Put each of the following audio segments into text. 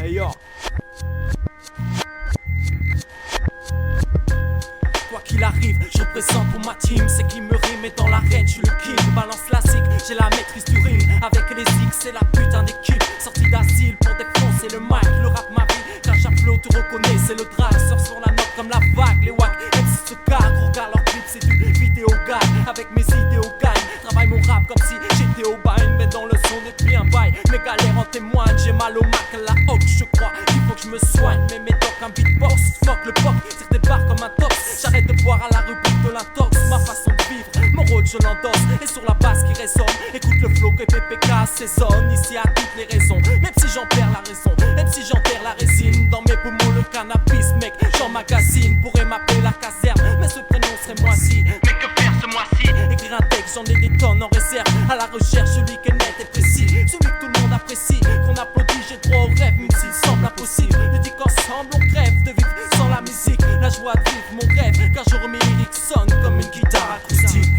Hey yo. Quoi qu'il arrive, je représente pour ma team. C'est qui me rime et dans l'arène, je suis le king. Balance classique, j'ai la maîtrise du ring. Avec les X, c'est la putain d'équipe. Sortie d'asile pour défoncer le mic. Le rap ma vie, crash à flow, tu reconnais, c'est le drag. Sors sur la note comme la vague. Les wack, MC se cagent, regarde leur clip, c'est du vidéo gagne. Avec mes idéaux gagne. Travaille mon rap comme si j'étais au bain. Mais dans le son depuis un bail. Mes galères en témoignent, j'ai mal au mac, la hoque, je crois. Il faut que je me soigne, mais médoc un beatbox. Fuck le pop, tire des barres comme un tox. J'arrête de boire à la rubrique de l'intox. Ma façon de vivre, mon rôle je l'endosse. Et sur la basse qui résonne, écoute le flow que PPK assaisonne. Ici à toutes les raisons, même si j'en perds la raison. Même si j'enterre la résine, dans mes poumons le cannabis. Mec, j'emmagasine, pourrait m'appeler la caserne. Mais ce prénom serait moi-ci. Mais que faire ce mois-ci? Écrire un texte, j'en ai des tonnes en réserve. À la recherche, celui qui est net et précis. Celui que tout le monde apprécie, qu'on applaudit, j'ai droit au rêve. Même s'il semble impossible, je dis qu'ensemble on crève de vivre sans la musique. La joie de vivre mon rêve, car je remets lyrique sonne comme une guitare acoustique.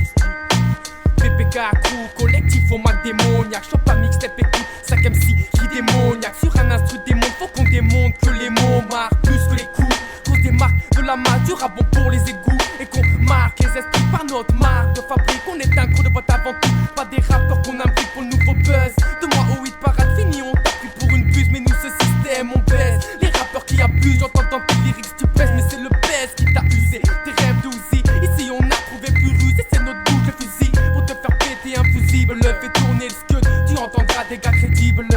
PPK crew, collectif au mac démoniaque. J'chante pas mixtape, écoute, 5 MC qui démoniaque. Sur un instru démon, faut qu'on démontre que les mots marquent plus que les coups. Qu'on se démarque de la main du rap bon pour les égouts. Et qu'on marque les esprits par notre marque de fabrique. On est un gros de boîte avant tout, pas des rappeurs qu'on implique pour le nouveau buzz. De moi au 8 parade fini, on t'a pris pour une buse. Mais nous ce système on baisse. Les rappeurs qui abusent, j'entends dans tes lyrics tu pèses. Mais c'est le baisse qui t'a usé, tes rêves de Uzi. Ici on a trouvé plus rusé, c'est notre boucle le fusil. Pour te faire péter un fusible, fais tourner le scud, tu entendras des gars crédibles.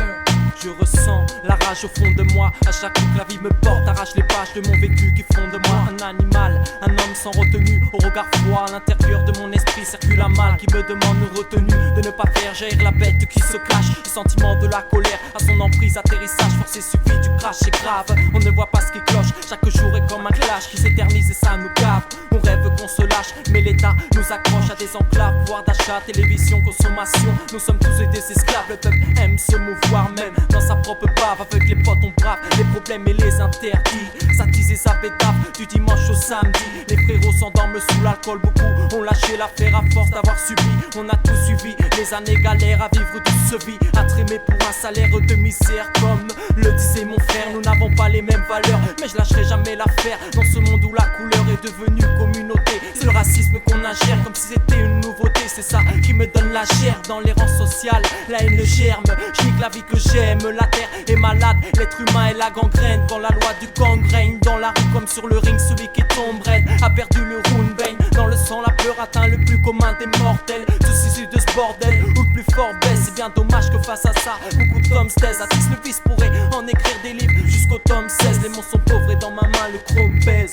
Je ressens la rage au fond de moi. À chaque coup que la vie me porte, arrache les pages de mon vécu qui font de moi un animal, un homme sans retenue, au regard froid. À l'intérieur de mon esprit circule un mal qui me demande une retenue, de ne pas faire jaillir la bête qui se cache. Le sentiment de la colère à son emprise, atterrissage forcé suffit du crash, c'est grave. On ne voit pas ce qui cloche, chaque jour est comme un clash qui s'éternise et ça nous gave. On rêve qu'on se lâche, mais l'État nous accroche à des enclaves, pouvoir d'achat, télévision, consommation. Nous sommes tous des esclaves, le peuple aime se mouvoir même dans sa propre bave. Avec les potes on brave les problèmes et les interdits. S'attiser sa bétave du dimanche au samedi. Les frérots s'endorment sous l'alcool, beaucoup ont lâché l'affaire à force d'avoir subi. On a tout suivi, les années galères à vivre douce vie, à trémer pour un salaire de misère. Comme le disait mon frère, nous n'avons pas les mêmes valeurs, mais je lâcherai jamais l'affaire. Dans ce monde où la couleur est devenue communauté, c'est le racisme qu'on ingère comme si c'était une nouveauté. C'est ça qui me donne la chair dans les rangs sociales. La haine germe, je nique la vie que j'aime. La terre est malade, l'être humain est la gangrène. Quand la loi du gang règne dans la rue comme sur le ring, celui qui tombe raide a perdu le Runbane. Dans le sang la peur atteint le plus commun des mortels. Tous issus de ce bordel où le plus fort baisse. C'est bien dommage que face à ça beaucoup d'hommes se taisent. Atis le fils pourrait en écrire des livres jusqu'au tome 16. Les mots sont pauvres et dans ma main le chrome pèse.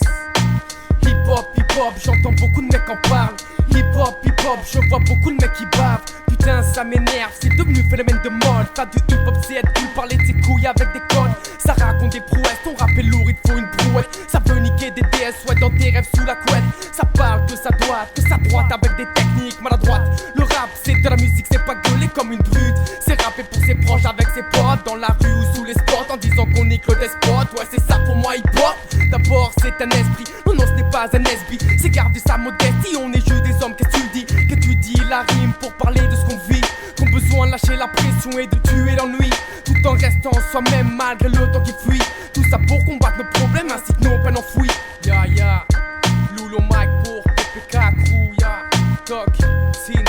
Hip hop, j'entends beaucoup de mecs en parlent. Hip hop, je vois beaucoup de mecs qui bavent. Putain ça m'énerve, c'est devenu phénomène de mode. T'as du hip hop, c'est être cool, parler de ses couilles avec des codes. Ça raconte des prouesses, ton rap est lourd, il te faut une brouette. Ça veut niquer des DS, ouais dans tes rêves sous la couette. Ça parle que ça droite avec des techniques maladroites. Le rap c'est de la musique, c'est pas gueuler comme une brute. C'est rapper pour ses proches avec ses potes, dans la rue ou sous les spots, en disant qu'on nique le despote. Ouais c'est ça pour moi hip hop. D'abord c'est un esprit, non ce n'est pas un SB. C'est garder sa modestie, on est juste des hommes, qu'est-ce que tu dis? Que tu dis la rime pour parler de ce qu'on vit. Qu'on besoin de lâcher la pression et de tuer l'ennui, tout en restant soi-même malgré le temps qui fuit. Tout ça pour combattre nos problèmes ainsi que nos peines enfouies. Ya Loul au mic pour PPK crew. Ya Doc, Sin,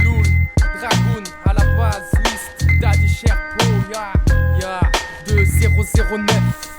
Loul, Dragoon à la base, Twist, Daddy Sherpo. Ya 2009.